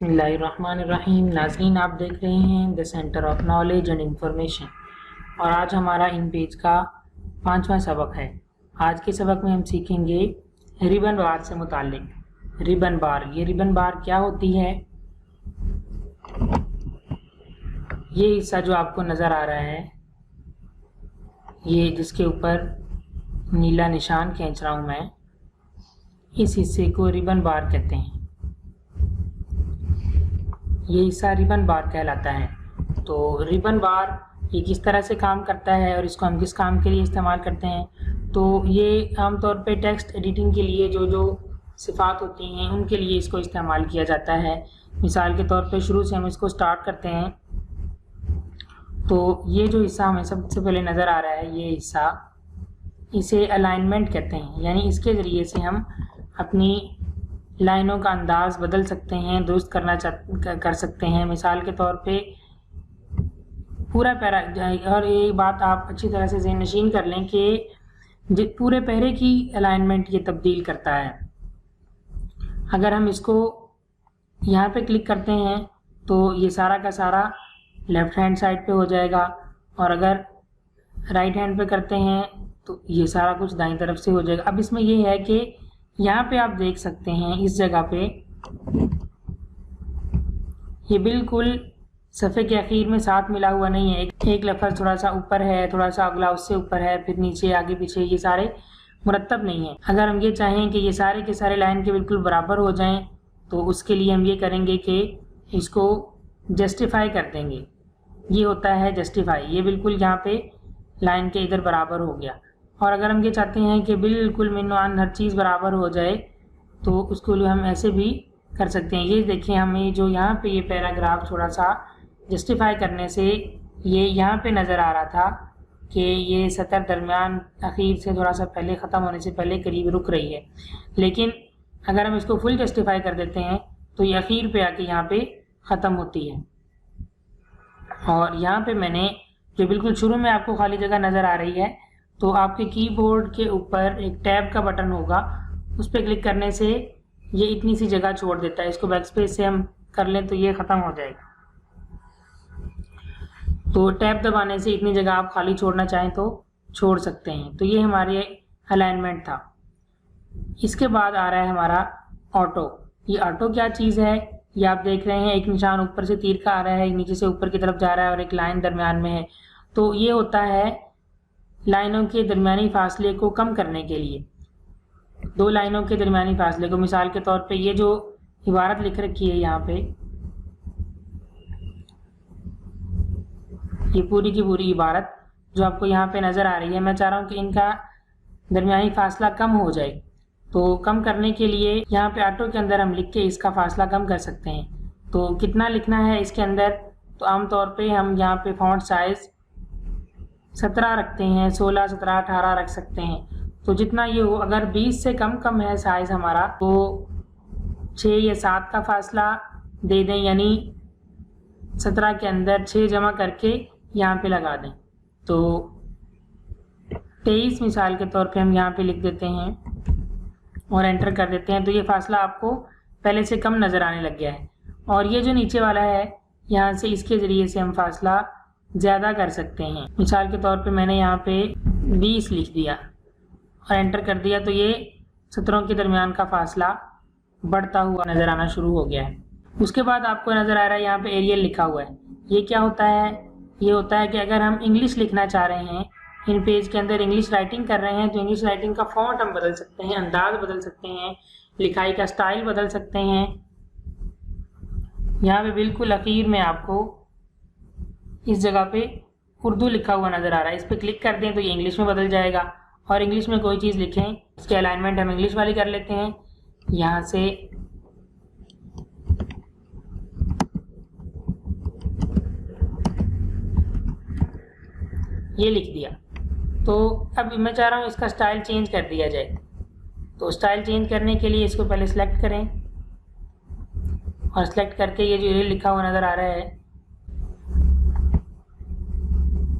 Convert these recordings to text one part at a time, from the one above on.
बिस्मिल्लाहिर्रहमानिर्रहीम। नाज़रीन, आप देख रहे हैं the centre of knowledge and information और आज हमारा इन पेज का 5वां सबक है। आज के सबक में हम सीखेंगे रिबन बार से मुताल्लिक। रिबन बार, ये रिबन बार क्या होती है? ये हिस्सा जो आपको नज़र आ रहा है, ये जिसके ऊपर नीला निशान खींच रहा हूँ मैं, इस हिस्से को रिबन बार कहते हैं। ये हिस्सा रिबन बार कहलाता है। तो रिबन बार ये किस तरह से काम करता है और इसको हम किस काम के लिए इस्तेमाल करते हैं? तो ये आमतौर पे टेक्स्ट एडिटिंग के लिए जो सिफ़ात होती हैं उनके लिए इसको इस्तेमाल किया जाता है। मिसाल के तौर पे शुरू से हम इसको स्टार्ट करते हैं। तो ये जो हिस्सा हमें सबसे पहले नज़र आ रहा है, ये हिस्सा, इसे अलाइनमेंट कहते हैं। यानी इसके ज़रिए से हम अपनी लाइनों का अंदाज़ बदल सकते हैं, दुरुस्त कर सकते हैं। मिसाल के तौर पे पूरा पैरा, और ये बात आप अच्छी तरह से ज़हन नशीन कर लें कि पूरे पैरे की अलाइनमेंट ये तब्दील करता है। अगर हम इसको यहाँ पे क्लिक करते हैं तो ये सारा का सारा लेफ़्ट हैंड साइड पे हो जाएगा, और अगर राइट हैंड पे करते हैं तो ये सारा कुछ दाईं तरफ से हो जाएगा। अब इसमें ये है कि यहाँ पे आप देख सकते हैं, इस जगह पे ये बिल्कुल सफ़े के आखिर में साथ मिला हुआ नहीं है। एक लफ्ज़ थोड़ा सा ऊपर है, थोड़ा सा अगला उससे ऊपर है, फिर नीचे, आगे पीछे, ये सारे मुरतब नहीं है। अगर हम ये चाहें कि ये सारे के सारे लाइन के बिल्कुल बराबर हो जाएं तो उसके लिए हम ये करेंगे कि इसको जस्टिफाई कर देंगे। ये होता है जस्टिफाई। ये बिल्कुल यहाँ पे लाइन के इधर बराबर हो गया। और अगर हम ये चाहते हैं कि बिल्कुल मिनवान हर चीज़ बराबर हो जाए तो उसको लिए हम ऐसे भी कर सकते हैं। ये देखिए, हमें जो यहाँ पे ये पैराग्राफ थोड़ा सा जस्टिफाई करने से ये यहाँ पे नज़र आ रहा था कि ये सतर दरमियान आखिर से थोड़ा सा पहले ख़त्म होने से पहले करीब रुक रही है। लेकिन अगर हम इसको फुल जस्टिफाई कर देते हैं तो ये आखिर पे आके यहाँ पे ख़त्म होती है। और यहाँ पे मैंने जो बिल्कुल शुरू में आपको खाली जगह नज़र आ रही है, तो आपके कीबोर्ड के ऊपर एक टैब का बटन होगा, उस पर क्लिक करने से ये इतनी सी जगह छोड़ देता है। इसको बैकस्पेस से हम कर लें तो ये ख़त्म हो जाएगा। तो टैब दबाने से इतनी जगह आप खाली छोड़ना चाहें तो छोड़ सकते हैं। तो ये हमारे अलाइनमेंट था। इसके बाद आ रहा है हमारा ऑटो। ये ऑटो क्या चीज़ है? ये आप देख रहे हैं, एक निशान ऊपर से तीर का आ रहा है, एक नीचे से ऊपर की तरफ जा रहा है और एक लाइन दरमियान में है। तो ये होता है लाइनों के दरमियानी फासले को कम करने के लिए। दो लाइनों के दरमियानी फासले को, मिसाल के तौर पे ये जो इबारत लिख रखी है यहाँ पे, ये पूरी की पूरी इबारत जो आपको यहाँ पे नज़र आ रही है, मैं चाह रहा हूँ कि इनका दरमियानी फासला कम हो जाए। तो कम करने के लिए यहाँ पे ऑटो के अंदर हम लिख के इसका फासला कम कर सकते हैं। तो कितना लिखना है इसके अंदर? तो आमतौर पे हम यहाँ पे फ़ॉन्ट साइज़ 17 रखते हैं, 16, 17, 18 रख सकते हैं। तो जितना ये हो, अगर 20 से कम है साइज़ हमारा, तो 6 या 7 का फासला दे दें, यानी 17 के अंदर 6 जमा करके यहाँ पे लगा दें। तो 23 मिसाल के तौर पे हम यहाँ पे लिख देते हैं और एंटर कर देते हैं। तो ये फासला आपको पहले से कम नज़र आने लग गया है। और ये जो नीचे वाला है, यहाँ से इसके ज़रिए से हम फासला ज़्यादा कर सकते हैं। मिसाल के तौर पे मैंने यहाँ पे 20 लिख दिया और एंटर कर दिया, तो ये 17 के दरमियान का फासला बढ़ता हुआ नज़र आना शुरू हो गया है। उसके बाद आपको नज़र आ रहा है यहाँ पे एरियल लिखा हुआ है। ये क्या होता है? ये होता है कि अगर हम इंग्लिश लिखना चाह रहे हैं, इन पेज के अंदर इंग्लिश राइटिंग कर रहे हैं, तो इंग्लिश राइटिंग का फ़ॉन्ट हम बदल सकते हैं, अंदाज बदल सकते हैं, लिखाई का स्टाइल बदल सकते हैं। यहाँ पे बिल्कुल आखिर में आपको इस जगह पे उर्दू लिखा हुआ नज़र आ रहा है। इस पर क्लिक कर दें तो ये इंग्लिश में बदल जाएगा। और इंग्लिश में कोई चीज़ लिखें, इसकी अलाइनमेंट हम इंग्लिश वाली कर लेते हैं। यहाँ से ये लिख दिया। तो अब मैं चाह रहा हूँ इसका स्टाइल चेंज कर दिया जाए। तो स्टाइल चेंज करने के लिए इसको पहले सेलेक्ट करें और सेलेक्ट करके ये जो एरियल लिखा हुआ नज़र आ रहा है,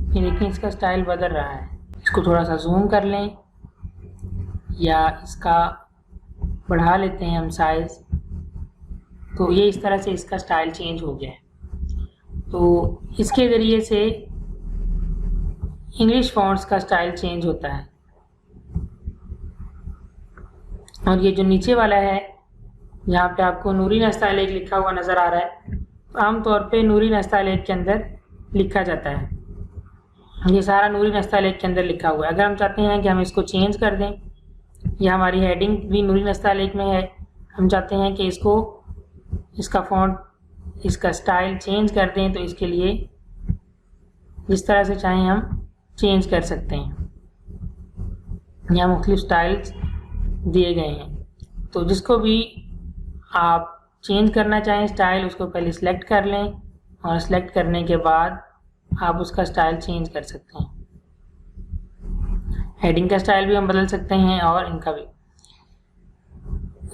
ये देखिए इसका स्टाइल बदल रहा है। इसको थोड़ा सा जूम कर लें या इसका बढ़ा लेते हैं हम साइज़। तो ये इस तरह से इसका स्टाइल चेंज हो गया है। तो इसके ज़रिए से इंग्लिश फॉन्ट्स का स्टाइल चेंज होता है। और ये जो नीचे वाला है, यहाँ पे आपको नूरी नस्तालेक लिखा हुआ नज़र आ रहा है। आमतौर पे नूरी नस्तालेक के अंदर लिखा जाता है, ये सारा नूरी नस्तालेक के अंदर लिखा हुआ है। अगर हम चाहते हैं कि हम इसको चेंज कर दें, या हमारी हेडिंग भी नूरी नस्तालेक में है, हम चाहते हैं कि इसका फॉन्ट, इसका स्टाइल चेंज कर दें, तो इसके लिए जिस तरह से चाहें हम चेंज कर सकते हैं। यहाँ मुख्तलिफ स्टाइल्स दिए गए हैं। तो जिसको भी आप चेंज करना चाहें स्टाइल, उसको पहले सिलेक्ट कर लें और सिलेक्ट करने के बाद आप उसका स्टाइल चेंज कर सकते हैं। हेडिंग का स्टाइल भी हम बदल सकते हैं और इनका भी।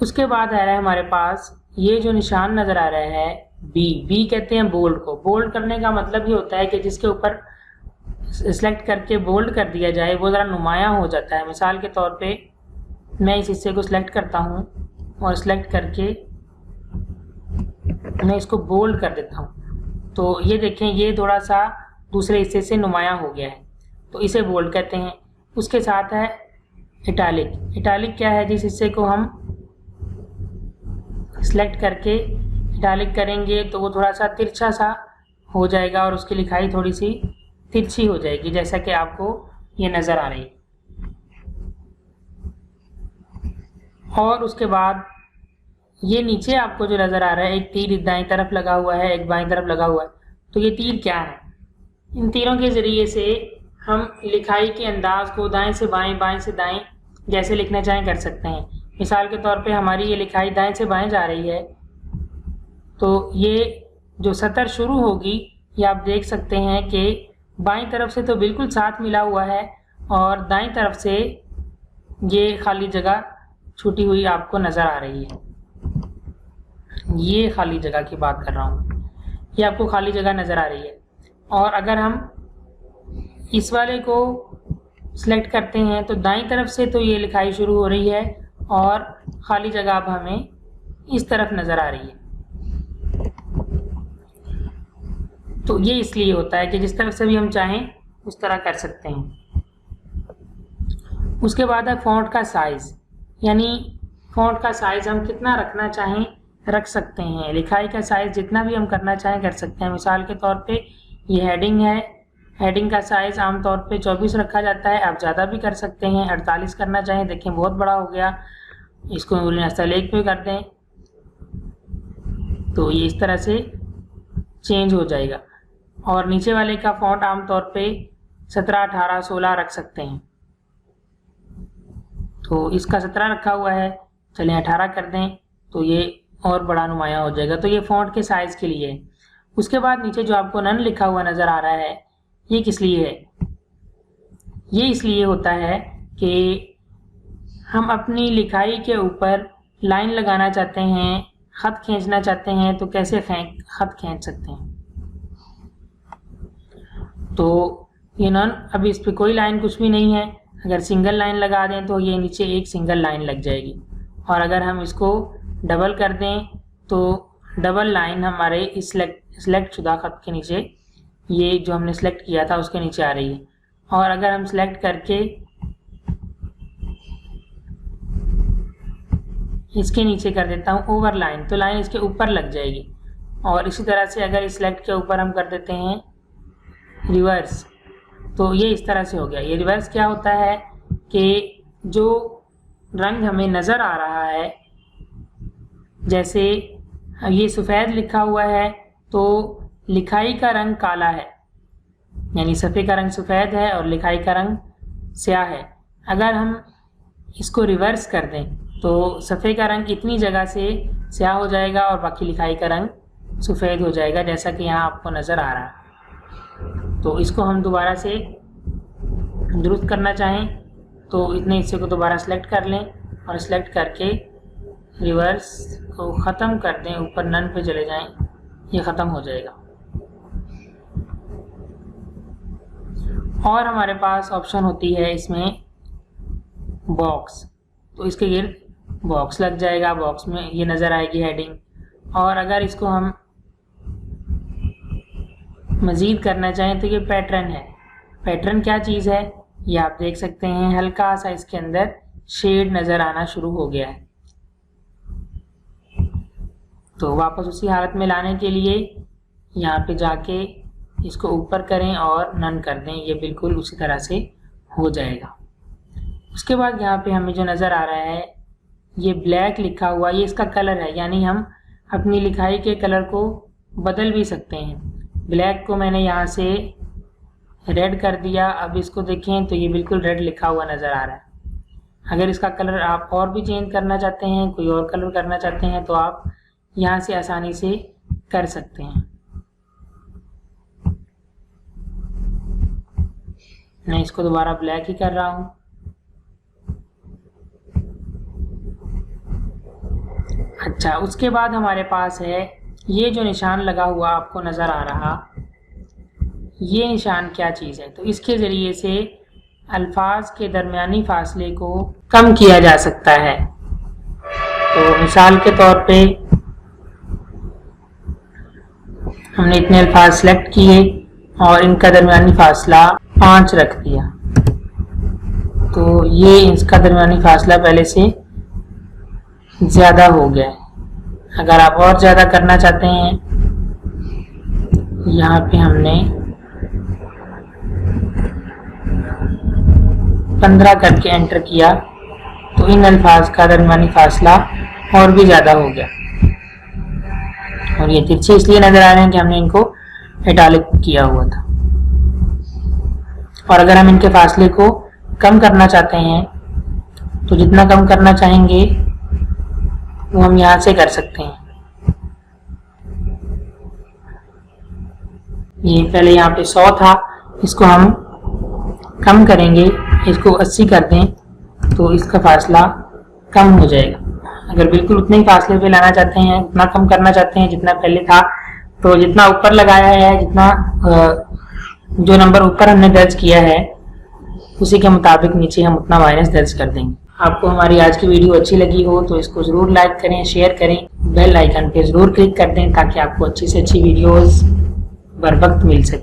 उसके बाद आ रहा है हमारे पास ये जो निशान नज़र आ रहा है बी कहते हैं बोल्ड को। बोल्ड करने का मतलब ये होता है कि जिसके ऊपर सिलेक्ट करके बोल्ड कर दिया जाए वो ज़रा नुमायाँ हो जाता है। मिसाल के तौर पे मैं इस हिस्से को सिलेक्ट करता हूँ और सिलेक्ट करके मैं इसको बोल्ड कर देता हूँ, तो ये देखें ये थोड़ा सा दूसरे हिस्से से नुमायाँ हो गया है, तो इसे बोल्ड कहते हैं। उसके साथ है इटैलिक। इटैलिक क्या है? जिस हिस्से को हम सिलेक्ट करके इटैलिक करेंगे तो वो थोड़ा सा तिरछा सा हो जाएगा और उसकी लिखाई थोड़ी सी तिरछी हो जाएगी, जैसा कि आपको ये नज़र आ रही है। और उसके बाद ये नीचे आपको जो नज़र आ रहा है, एक तीर दाईं तरफ लगा हुआ है, एक बाईं तरफ लगा हुआ है। तो ये तीर क्या है? इन तीरों के ज़रिए से हम लिखाई के अंदाज को दाएं से बाएं, बाएं से दाएं जैसे लिखना चाहें कर सकते हैं। मिसाल के तौर पे हमारी ये लिखाई दाएं से बाएं जा रही है, तो ये जो सतर शुरू होगी ये आप देख सकते हैं कि बाईं तरफ से तो बिल्कुल साथ मिला हुआ है और दाईं तरफ से ये खाली जगह छूटी हुई आपको नज़र आ रही है। ये खाली जगह की बात कर रहा हूँ, ये आपको खाली जगह नज़र आ रही है। और अगर हम इस वाले को सिलेक्ट करते हैं तो दाईं तरफ से तो ये लिखाई शुरू हो रही है और खाली जगह अब हमें इस तरफ नज़र आ रही है। तो ये इसलिए होता है कि जिस तरफ से भी हम चाहें उस तरह कर सकते हैं। उसके बाद है फ़ॉन्ट का साइज़, यानी फ़ॉन्ट का साइज़ हम कितना रखना चाहें रख सकते हैं। लिखाई का साइज़ जितना भी हम करना चाहें कर सकते हैं। मिसाल के तौर पे ये हेडिंग है, हेडिंग का साइज़ आमतौर पे 24 रखा जाता है, आप ज़्यादा भी कर सकते हैं। 48 करना चाहें, देखें बहुत बड़ा हो गया, इसको नूरी नस्तालेक पे कर दें तो ये इस तरह से चेंज हो जाएगा। और नीचे वाले का फ़ॉन्ट आमतौर पे 17, 18, 16 रख सकते हैं। तो इसका 17 रखा हुआ है, चलें 18 कर दें तो ये और बड़ा नुमाया हो जाएगा। तो ये फ़ॉन्ट के साइज़ के लिए है। उसके बाद नीचे जो आपको नन लिखा हुआ नज़र आ रहा है, ये किस लिए है? ये इसलिए होता है कि हम अपनी लिखाई के ऊपर लाइन लगाना चाहते हैं, ख़त खींचना चाहते हैं, तो कैसे ख़त खींच सकते हैं। तो ये नन, अभी इस पर कोई लाइन कुछ भी नहीं है। अगर सिंगल लाइन लगा दें तो ये नीचे एक सिंगल लाइन लग जाएगी, और अगर हम इसको डबल कर दें तो डबल लाइन हमारे इस सिलेक्ट शुदा ख़त के नीचे, ये जो हमने सेलेक्ट किया था उसके नीचे आ रही है। और अगर हम सेलेक्ट करके इसके नीचे कर देता हूँ ओवर लाइन, तो लाइन इसके ऊपर लग जाएगी। और इसी तरह से अगर इस सिलेक्ट के ऊपर हम कर देते हैं रिवर्स, तो ये इस तरह से हो गया। ये रिवर्स क्या होता है कि जो रंग हमें नज़र आ रहा है, जैसे ये सफ़ेद लिखा हुआ है तो लिखाई का रंग काला है, यानी सफ़े का रंग सफ़ेद है और लिखाई का रंग स्याह है। अगर हम इसको रिवर्स कर दें तो सफ़े का रंग इतनी जगह से स्याह हो जाएगा और बाकी लिखाई का रंग सफ़ेद हो जाएगा, जैसा कि यहाँ आपको नज़र आ रहा है। तो इसको हम दोबारा से दुरुस्त करना चाहें तो इतने हिस्से को दोबारा सेलेक्ट कर लें और सेलेक्ट करके रिवर्स को ख़त्म कर दें, ऊपर नन पे चले जाएं, ये ख़त्म हो जाएगा। और हमारे पास ऑप्शन होती है इसमें बॉक्स, तो इसके गिर्द बॉक्स लग जाएगा। बॉक्स में ये नज़र आएगी हेडिंग, और अगर इसको हम मज़ीद करना चाहें तो ये पैटर्न है। पैटर्न क्या चीज़ है ये आप देख सकते हैं, हल्का सा इसके अंदर शेड नज़र आना शुरू हो गया है। तो वापस उसी हालत में लाने के लिए यहाँ पे जाके इसको ऊपर करें और नन कर दें, ये बिल्कुल उसी तरह से हो जाएगा। उसके बाद यहाँ पे हमें जो नज़र आ रहा है ये ब्लैक लिखा हुआ, ये इसका कलर है, यानी हम अपनी लिखाई के कलर को बदल भी सकते हैं। ब्लैक को मैंने यहाँ से रेड कर दिया, अब इसको देखें तो ये बिल्कुल रेड लिखा हुआ नज़र आ रहा है। अगर इसका कलर आप और भी चेंज करना चाहते हैं, कोई और कलर करना चाहते हैं, तो आप यहाँ से आसानी से कर सकते हैं। मैं इसको दोबारा ब्लैक ही कर रहा हूँ। अच्छा, उसके बाद हमारे पास है ये जो निशान लगा हुआ आपको नज़र आ रहा, ये निशान क्या चीज़ है? तो इसके ज़रिए से अल्फाज के दरमियानी फासले को कम किया जा सकता है। तो मिसाल के तौर पे हमने इतने अल्फाज सेलेक्ट किए और इनका दरमियानी फासला 5 रख दिया, तो ये इसका दरमियानी फासला पहले से ज़्यादा हो गया है। अगर आप और ज़्यादा करना चाहते हैं, यहाँ पे हमने 15 करके एंटर किया तो इन अल्फाज का दरमियानी फासला और भी ज़्यादा हो गया, और ये तिरछे इसलिए नज़र आ रहे हैं कि हमने इनको इटालिक किया हुआ था। और अगर हम इनके फासले को कम करना चाहते हैं तो जितना कम करना चाहेंगे वो हम यहाँ से कर सकते हैं। ये पहले यहाँ पे 100 था, इसको हम कम करेंगे, इसको 80 कर दें तो इसका फासला कम हो जाएगा। अगर बिल्कुल उतने ही फासले पे लाना चाहते हैं, उतना कम करना चाहते हैं जितना पहले था, तो जितना ऊपर लगाया है, जितना जो नंबर ऊपर हमने दर्ज किया है उसी के मुताबिक नीचे हम उतना माइनस दर्ज कर देंगे। आपको हमारी आज की वीडियो अच्छी लगी हो तो इसको ज़रूर लाइक करें, शेयर करें, बेल आइकन पे ज़रूर क्लिक कर दें ताकि आपको अच्छी से अच्छी वीडियोस बर वक्त मिल सके।